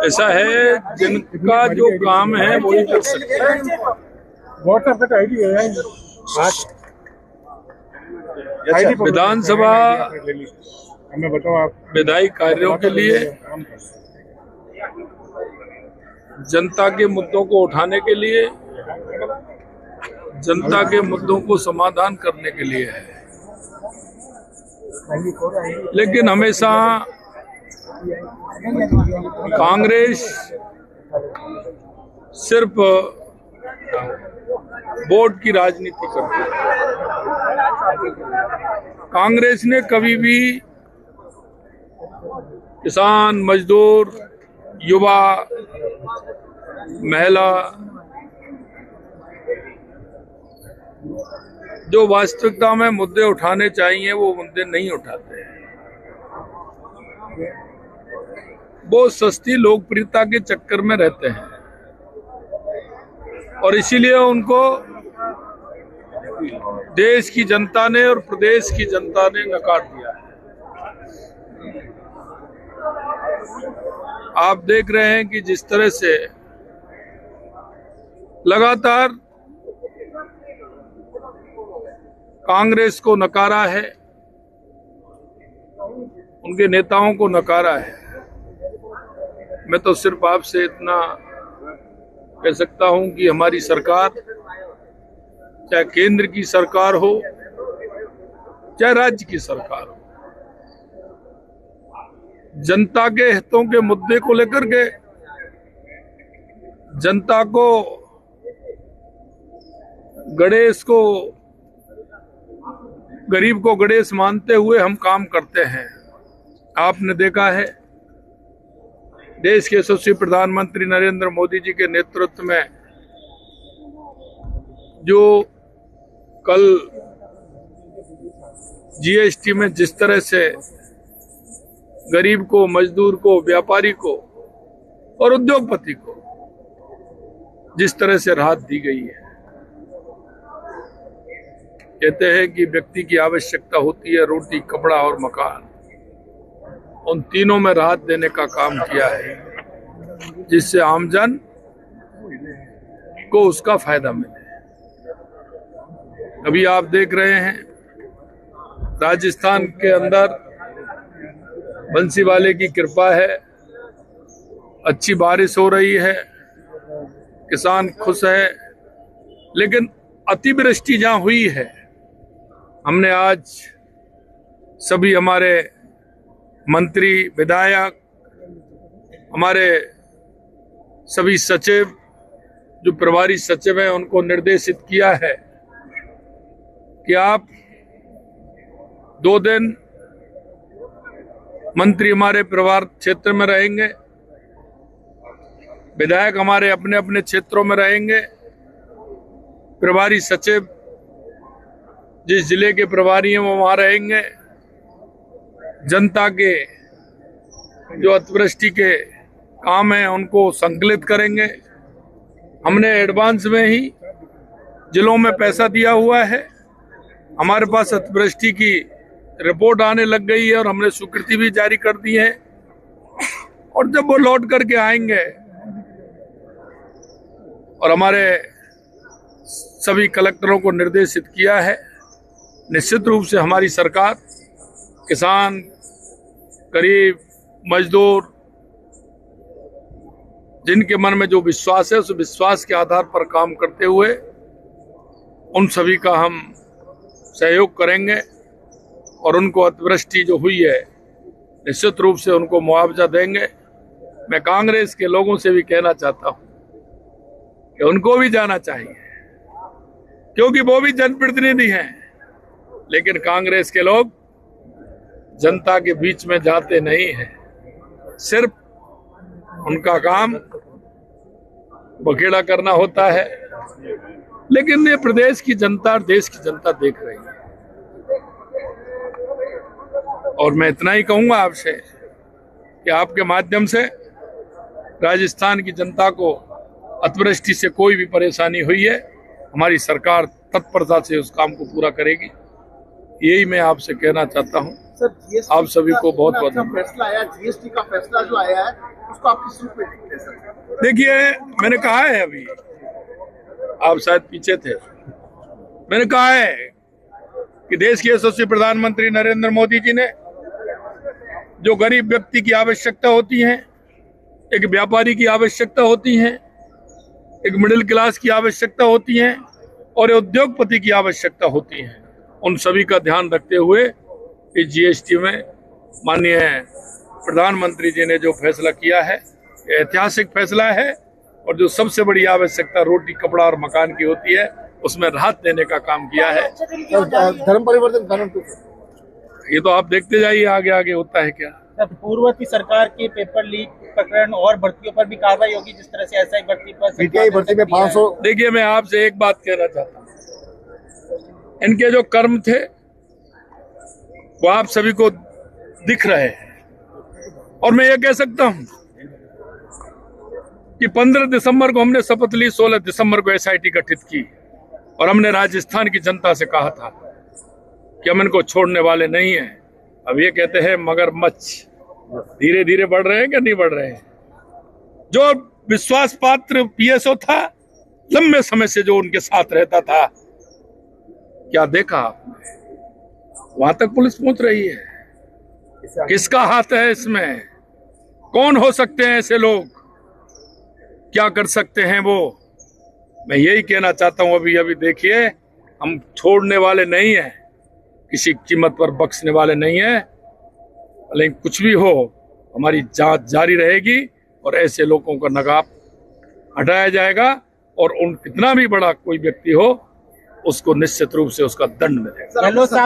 ऐसा है, जिनका जो काम है वही कर सकते हैं। विधानसभा विधायी कार्यों के लिए, जनता के मुद्दों को उठाने के लिए, जनता के मुद्दों को समाधान करने के लिए है। लेकिन हमेशा कांग्रेस सिर्फ वोट की राजनीति करती है। कांग्रेस ने कभी भी किसान, मजदूर, युवा, महिला, जो वास्तविकता में मुद्दे उठाने चाहिए वो मुद्दे नहीं उठाते हैं। वो सस्ती लोकप्रियता के चक्कर में रहते हैं और इसीलिए उनको देश की जनता ने और प्रदेश की जनता ने नकार दिया है। आप देख रहे हैं कि जिस तरह से लगातार कांग्रेस को नकारा है, उनके नेताओं को नकारा है। मैं तो सिर्फ आपसे इतना कह सकता हूं कि हमारी सरकार, चाहे केंद्र की सरकार हो चाहे राज्य की सरकार हो, जनता के हितों के मुद्दे को लेकर के जनता को गणेश को, गरीब को गणेश मानते हुए हम काम करते हैं। आपने देखा है, देश के यशस्वी प्रधानमंत्री नरेंद्र मोदी जी के नेतृत्व में जो कल जीएसटी में जिस तरह से गरीब को, मजदूर को, व्यापारी को और उद्योगपति को जिस तरह से राहत दी गई है, कहते हैं कि व्यक्ति की आवश्यकता होती है रोटी, कपड़ा और मकान, उन तीनों में राहत देने का काम किया है, जिससे आमजन को उसका फायदा मिले। अभी आप देख रहे हैं राजस्थान के अंदर बंसीवाले की कृपा है, अच्छी बारिश हो रही है, किसान खुश है। लेकिन अतिवृष्टि जहां हुई है, हमने आज सभी हमारे मंत्री, विधायक, हमारे सभी सचिव, जो प्रभारी सचिव हैं, उनको निर्देशित किया है कि आप 2 दिन मंत्री हमारे प्रभार क्षेत्र में रहेंगे, विधायक हमारे अपने अपने क्षेत्रों में रहेंगे, प्रभारी सचिव जिस जिले के प्रभारी हैं वो वहां रहेंगे, जनता के जो अतिवृष्टि के काम हैं उनको संकलित करेंगे। हमने एडवांस में ही जिलों में पैसा दिया हुआ है, हमारे पास अतिवृष्टि की रिपोर्ट आने लग गई है और हमने स्वीकृति भी जारी कर दी है। और जब वो लौट करके आएंगे और हमारे सभी कलेक्टरों को निर्देशित किया है, निश्चित रूप से हमारी सरकार किसान, गरीब, मजदूर, जिनके मन में जो विश्वास है उस विश्वास के आधार पर काम करते हुए उन सभी का हम सहयोग करेंगे और उनको अतिवृष्टि जो हुई है निश्चित रूप से उनको मुआवजा देंगे। मैं कांग्रेस के लोगों से भी कहना चाहता हूं कि उनको भी जाना चाहिए, क्योंकि वो भी जनप्रतिनिधि हैं, लेकिन कांग्रेस के लोग जनता के बीच में जाते नहीं हैं। सिर्फ उनका काम बखेड़ा करना होता है। लेकिन ये प्रदेश की जनता और देश की जनता देख रही है। और मैं इतना ही कहूंगा आपसे कि आपके माध्यम से राजस्थान की जनता को अतिवृष्टि से कोई भी परेशानी हुई है, हमारी सरकार तत्परता से उस काम को पूरा करेगी। यही मैं आपसे कहना चाहता हूँ। सर, GST आप सभी को बहुत का बहुत अच्छा फैसला आया, GST का फैसला जो आया है उसको आप किस रूप में देखते हैं सर? देखिए, मैंने कहा है अभी, आप शायद पीछे थे, मैंने कहा है कि देश के यशस्वी प्रधानमंत्री नरेंद्र मोदी जी ने जो गरीब व्यक्ति की आवश्यकता होती है, एक व्यापारी की आवश्यकता होती है, एक मिडिल क्लास की आवश्यकता होती है और उद्योगपति की आवश्यकता होती है, उन सभी का ध्यान रखते हुए इस जीएसटी में माननीय प्रधानमंत्री जी ने जो फैसला किया है, ये ऐतिहासिक फैसला है। और जो सबसे बड़ी आवश्यकता रोटी, कपड़ा और मकान की होती है, उसमें राहत देने का काम किया है। धर्म परिवर्तन कानून ये तो आप देखते जाइए आगे आगे होता है क्या। पूर्व की सरकार के पेपर लीक प्रकरण और भर्तियों पर भी कार्रवाई होगी, जिस तरह से एसआई भर्ती पर पीटीआई भर्ती में 500। देखिए, मैं आपसे एक बात कहना चाहता हूँ, इनके जो कर्म थे वो आप सभी को दिख रहे हैं। और मैं ये कह सकता हूं कि 15 दिसंबर को हमने शपथ ली, 16 दिसंबर को एसआईटी गठित की और हमने राजस्थान की जनता से कहा था कि हम इनको छोड़ने वाले नहीं हैं। अब ये कहते हैं मगरमच्छ धीरे धीरे बढ़ रहे हैं क्या नहीं बढ़ रहे हैं? जो विश्वास पात्र पीएसओ था, लंबे समय से जो उनके साथ रहता था, क्या देखा आपने? वहां तक पुलिस पहुंच रही है। किसका हाथ है इसमें? कौन हो सकते हैं ऐसे लोग? क्या कर सकते हैं वो? मैं यही कहना चाहता हूं। अभी देखिए, हम छोड़ने वाले नहीं हैं, किसी कीमत पर बख्शने वाले नहीं हैं। लेकिन कुछ भी हो, हमारी जांच जारी रहेगी और ऐसे लोगों का नकाब हटाया जाएगा और उन कितना भी बड़ा कोई व्यक्ति हो, उसको निश्चित रूप से उसका दंड मिलेगा।